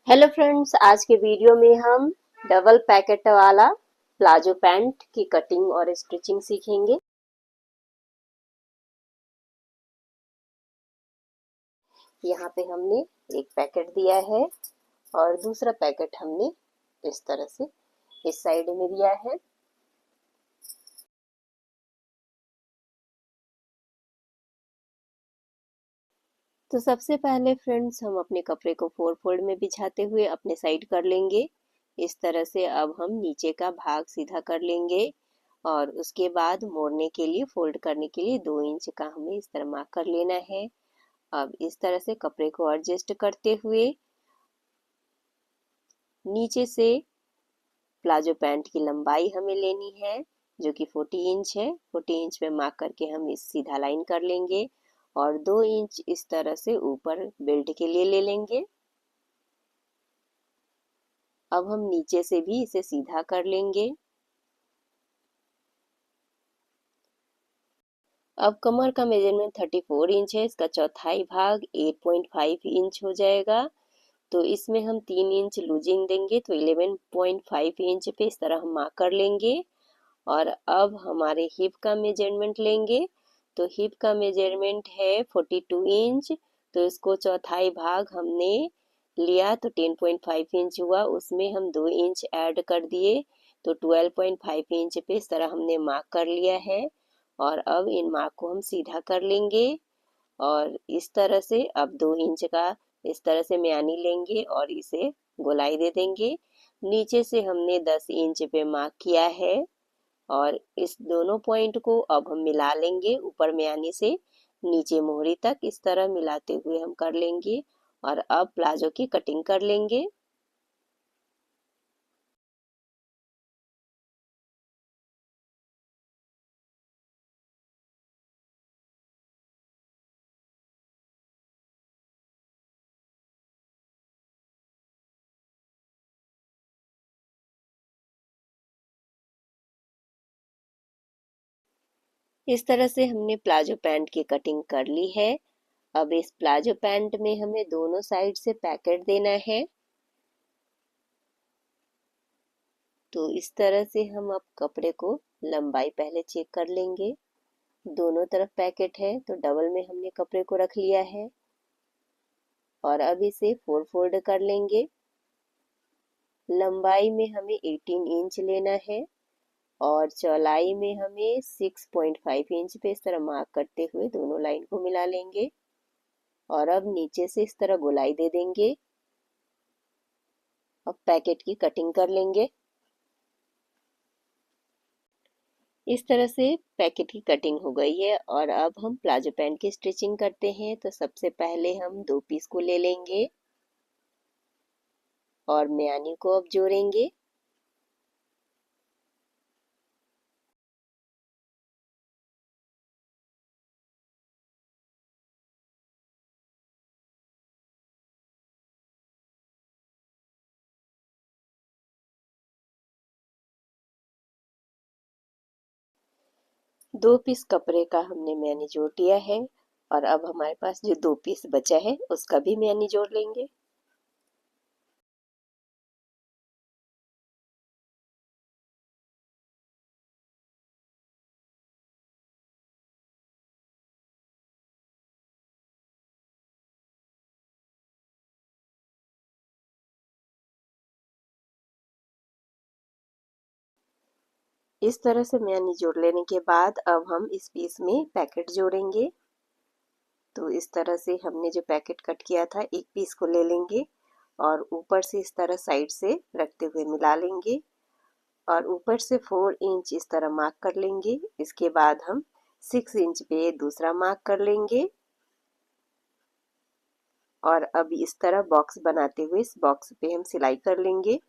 Hello friends, आज के video में हम डबल पैकेट वाला प्लाजो पैंट की कटिंग और स्टिचिंग सीखेंगे। यहाँ पे हमने एक पैकेट दिया है और दूसरा पैकेट हमने इस तरह से इस साइड में दिया है। तो सबसे पहले फ्रेंड्स हम अपने कपड़े को 4 फोल्ड में बिछाते हुए अपने साइड कर लेंगे। इस तरह से अब हम नीचे का भाग सीधा कर लेंगे और उसके बाद मोड़ने के लिए फोल्ड करने के लिए 2 इंच का हमें इस तरह मार्क कर लेना है। अब इस तरह से कपड़े को एडजस्ट करते हुए नीचे से प्लाजो पैंट की लंबाई हमें लेनी है जो कि 40 इंच है। 40 इंच पे मार्क करके हम इस सीधा लाइन कर लेंगे और 2 इंच इस तरह से ऊपर बेल्ट के लिए ले लेंगे। अब हम नीचे से भी इसे सीधा कर लेंगे। अब कमर का मेजरमेंट 34 इंच है, इसका चौथाई भाग 8.5 इंच हो जाएगा। तो इसमें हम 3 इंच लूजिंग देंगे तो 11.5 इंच पे इस तरह हम मार्क कर लेंगे। और अब हमारे हिप का मेजरमेंट लेंगे तो हिप का मेजरमेंट है 42 इंच। तो इसको चौथाई भाग हमने लिया तो 10.5 इंच हुआ, उसमें हम 2 इंच ऐड कर दिए तो 12.5 इंच पे इस तरह हमने मार्क कर लिया है। और अब इन मार्क को हम सीधा कर लेंगे और इस तरह से अब 2 इंच का इस तरह से म्यानी लेंगे और इसे गोलाई दे देंगे। नीचे से हमने 10 इंच पे मार्क किया है और इस दोनों पॉइंट को अब हम मिला लेंगे ऊपर म्यानी से नीचे मोहरी तक इस तरह मिलाते हुए हम कर लेंगे और अब प्लाजो की कटिंग कर लेंगे। इस तरह से हमने प्लाजो पैंट की कटिंग कर ली है। अब इस प्लाजो पैंट में हमें दोनों साइड से पैकेट देना है। तो इस तरह से हम अब कपड़े को लंबाई पहले चेक कर लेंगे। दोनों तरफ पैकेट है तो डबल में हमने कपड़े को रख लिया है और अब इसे 4 फोल्ड कर लेंगे। लंबाई में हमें 18 इंच लेना है और चौड़ाई में हमें 6.5 इंच पे इस तरह मार्क करते हुए दोनों लाइन को मिला लेंगे और अब नीचे से इस तरह गोलाई दे देंगे। अब पैकेट की कटिंग कर लेंगे। इस तरह से पैकेट की कटिंग हो गई है और अब हम प्लाजो पैंट की स्टिचिंग करते हैं। तो सबसे पहले हम 2 पीस को ले लेंगे और म्यानी को अब जोड़ेंगे। दो पीस कपड़े का हमने म्यानी जोड़ दिया है और अब हमारे पास जो 2 पीस बचा है उसका भी म्यानी जोड़ लेंगे। इस तरह से म्यानी जोड़ लेने के बाद अब हम इस पीस में पैकेट जोड़ेंगे। तो इस तरह से हमने जो पैकेट कट किया था एक पीस को ले लेंगे और ऊपर से इस तरह साइड से रखते हुए मिला लेंगे और ऊपर से 4 इंच इस तरह मार्क कर लेंगे। इसके बाद हम 6 इंच पे दूसरा मार्क कर लेंगे और अब इस तरह बॉक्स बनाते हुए इस बॉक्स पे हम सिलाई कर लेंगे।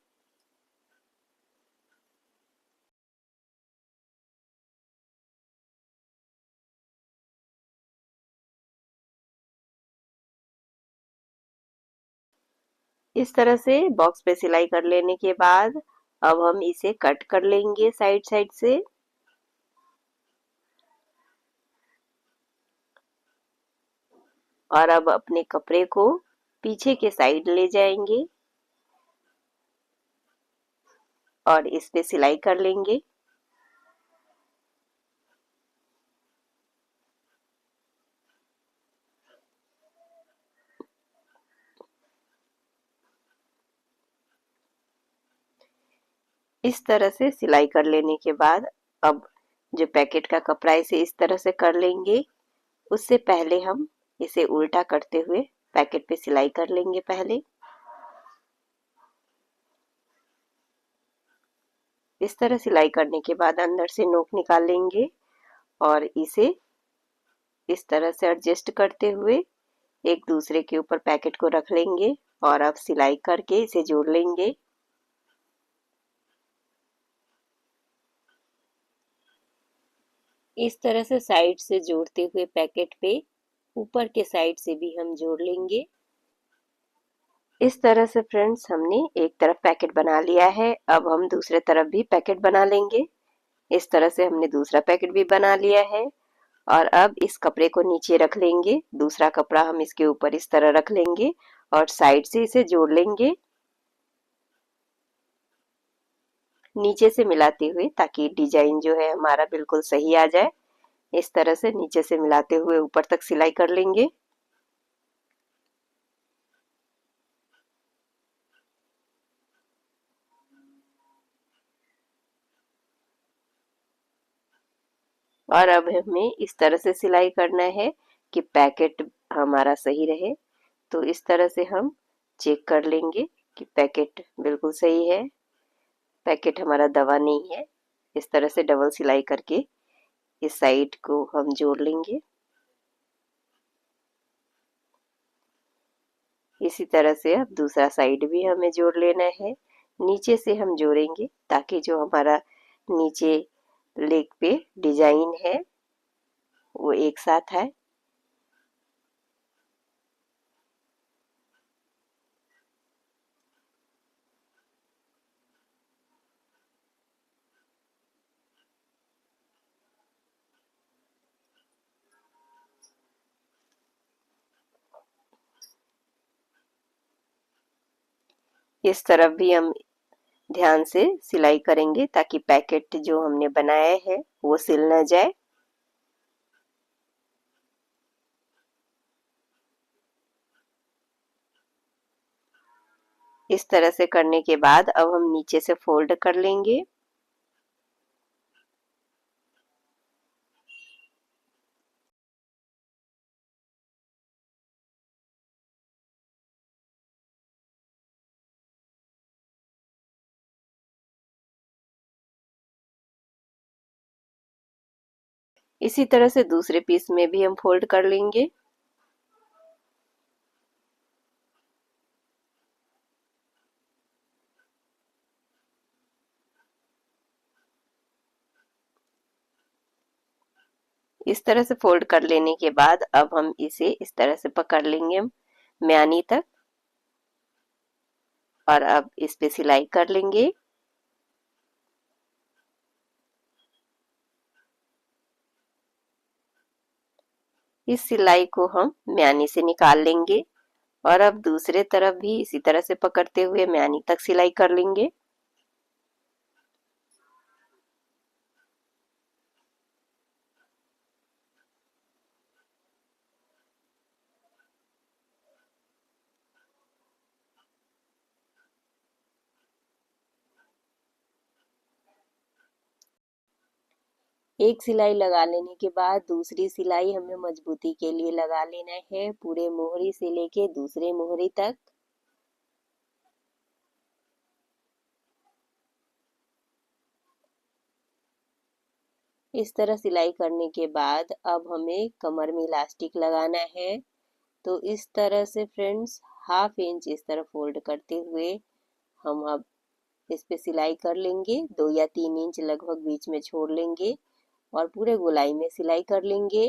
इस तरह से बॉक्स पे सिलाई कर लेने के बाद अब हम इसे कट कर लेंगे साइड साइड से। और अब अपने कपड़े को पीछे के साइड ले जाएंगे और इस पे सिलाई कर लेंगे। इस तरह से सिलाई कर लेने के बाद अब जो पैकेट का कपड़ा इसे इस तरह से कर लेंगे। उससे पहले हम इसे उल्टा करते हुए पैकेट पे सिलाई कर लेंगे। पहले इस तरह सिलाई करने के बाद अंदर से नोक निकाल लेंगे और इसे इस तरह से एडजस्ट करते हुए एक दूसरे के ऊपर पैकेट को रख लेंगे और अब सिलाई करके इसे जोड़ लेंगे। इस तरह से साइड से जोड़ते हुए पैकेट पे ऊपर के साइड से भी हम जोड़ लेंगे। इस तरह से फ्रेंड्स हमने एक तरफ पैकेट बना लिया है। अब हम दूसरे तरफ भी पैकेट बना लेंगे। इस तरह से हमने दूसरा पैकेट भी बना लिया है और अब इस कपड़े को नीचे रख लेंगे। दूसरा कपड़ा हम इसके ऊपर इस तरह रख लेंगे और साइड से इसे जोड़ लेंगे नीचे से मिलाते हुए, ताकि डिजाइन जो है हमारा बिल्कुल सही आ जाए। इस तरह से नीचे से मिलाते हुए ऊपर तक सिलाई कर लेंगे। और अब हमें इस तरह से सिलाई करना है कि पैकेट हमारा सही रहे। तो इस तरह से हम चेक कर लेंगे कि पैकेट बिल्कुल सही है, पैकेट हमारा दबा नहीं है। इस तरह से डबल सिलाई करके इस साइड को हम जोड़ लेंगे। इसी तरह से अब दूसरा साइड भी हमें जोड़ लेना है। नीचे से हम जोड़ेंगे ताकि जो हमारा नीचे लेग पे डिजाइन है वो एक साथ है। इस तरफ भी हम ध्यान से सिलाई करेंगे ताकि पैकेट जो हमने बनाया है वो सिल न जाए। इस तरह से करने के बाद अब हम नीचे से फोल्ड कर लेंगे। इसी तरह से दूसरे पीस में भी हम फोल्ड कर लेंगे। इस तरह से फोल्ड कर लेने के बाद अब हम इसे इस तरह से पकड़ लेंगे म्यानी तक और अब इस पे सिलाई कर लेंगे। इस सिलाई को हम म्यानी से निकाल लेंगे और अब दूसरे तरफ भी इसी तरह से पकड़ते हुए म्यानी तक सिलाई कर लेंगे। एक सिलाई लगा लेने के बाद दूसरी सिलाई हमें मजबूती के लिए लगा लेना है, पूरे मोहरी से लेके दूसरे मोहरी तक। इस तरह सिलाई करने के बाद अब हमें कमर में इलास्टिक लगाना है। तो इस तरह से फ्रेंड्स हाफ इंच इस तरह फोल्ड करते हुए हम अब इस पे सिलाई कर लेंगे। 2 या 3 इंच लगभग बीच में छोड़ लेंगे और पूरे गोलाई में सिलाई कर लेंगे।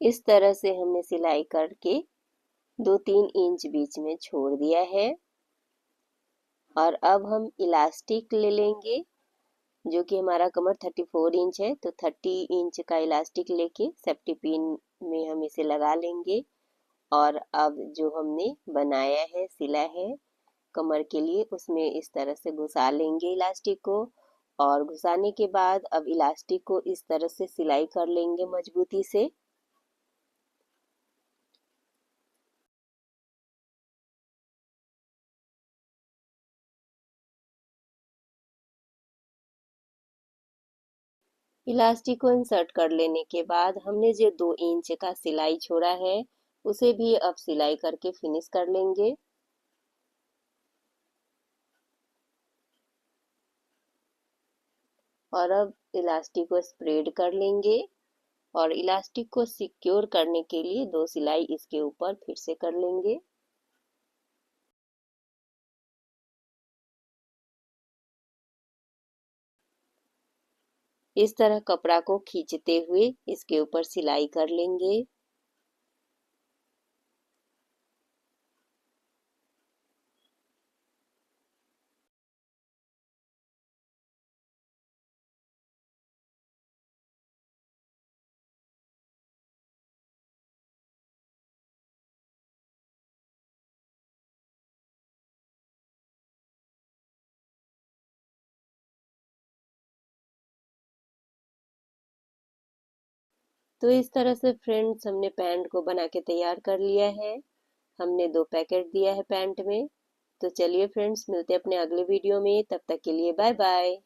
इस तरह से हमने सिलाई करके 2-3 इंच बीच में छोड़ दिया है। और अब हम इलास्टिक ले लेंगे, जो कि हमारा कमर 34 इंच है, तो 30 इंच का इलास्टिक लेके सेफ्टी पिन में हम इसे लगा लेंगे। और अब जो हमने बनाया है, सिला है कमर के लिए, उसमें इस तरह से घुसा लेंगे इलास्टिक को। और घुसाने के बाद अब इलास्टिक को इस तरह से सिलाई कर लेंगे मजबूती से। इलास्टिक को इंसर्ट कर लेने के बाद हमने जो 2 इंच का सिलाई छोड़ा है, उसे भी अब सिलाई करके फिनिश कर लेंगे। और अब इलास्टिक को स्प्रेड कर लेंगे। और इलास्टिक को सिक्योर करने के लिए 2 सिलाई इसके ऊपर फिर से कर लेंगे। इस तरह कपड़ा को खींचते हुए इसके ऊपर सिलाई कर लेंगे। तो इस तरह से फ्रेंड्स हमने पैंट को बना के तैयार कर लिया है। हमने 2 पैकेट दिया है पैंट में। तो चलिए फ्रेंड्स, मिलते हैं अपने अगले वीडियो में, तब तक के लिए बाय बाय।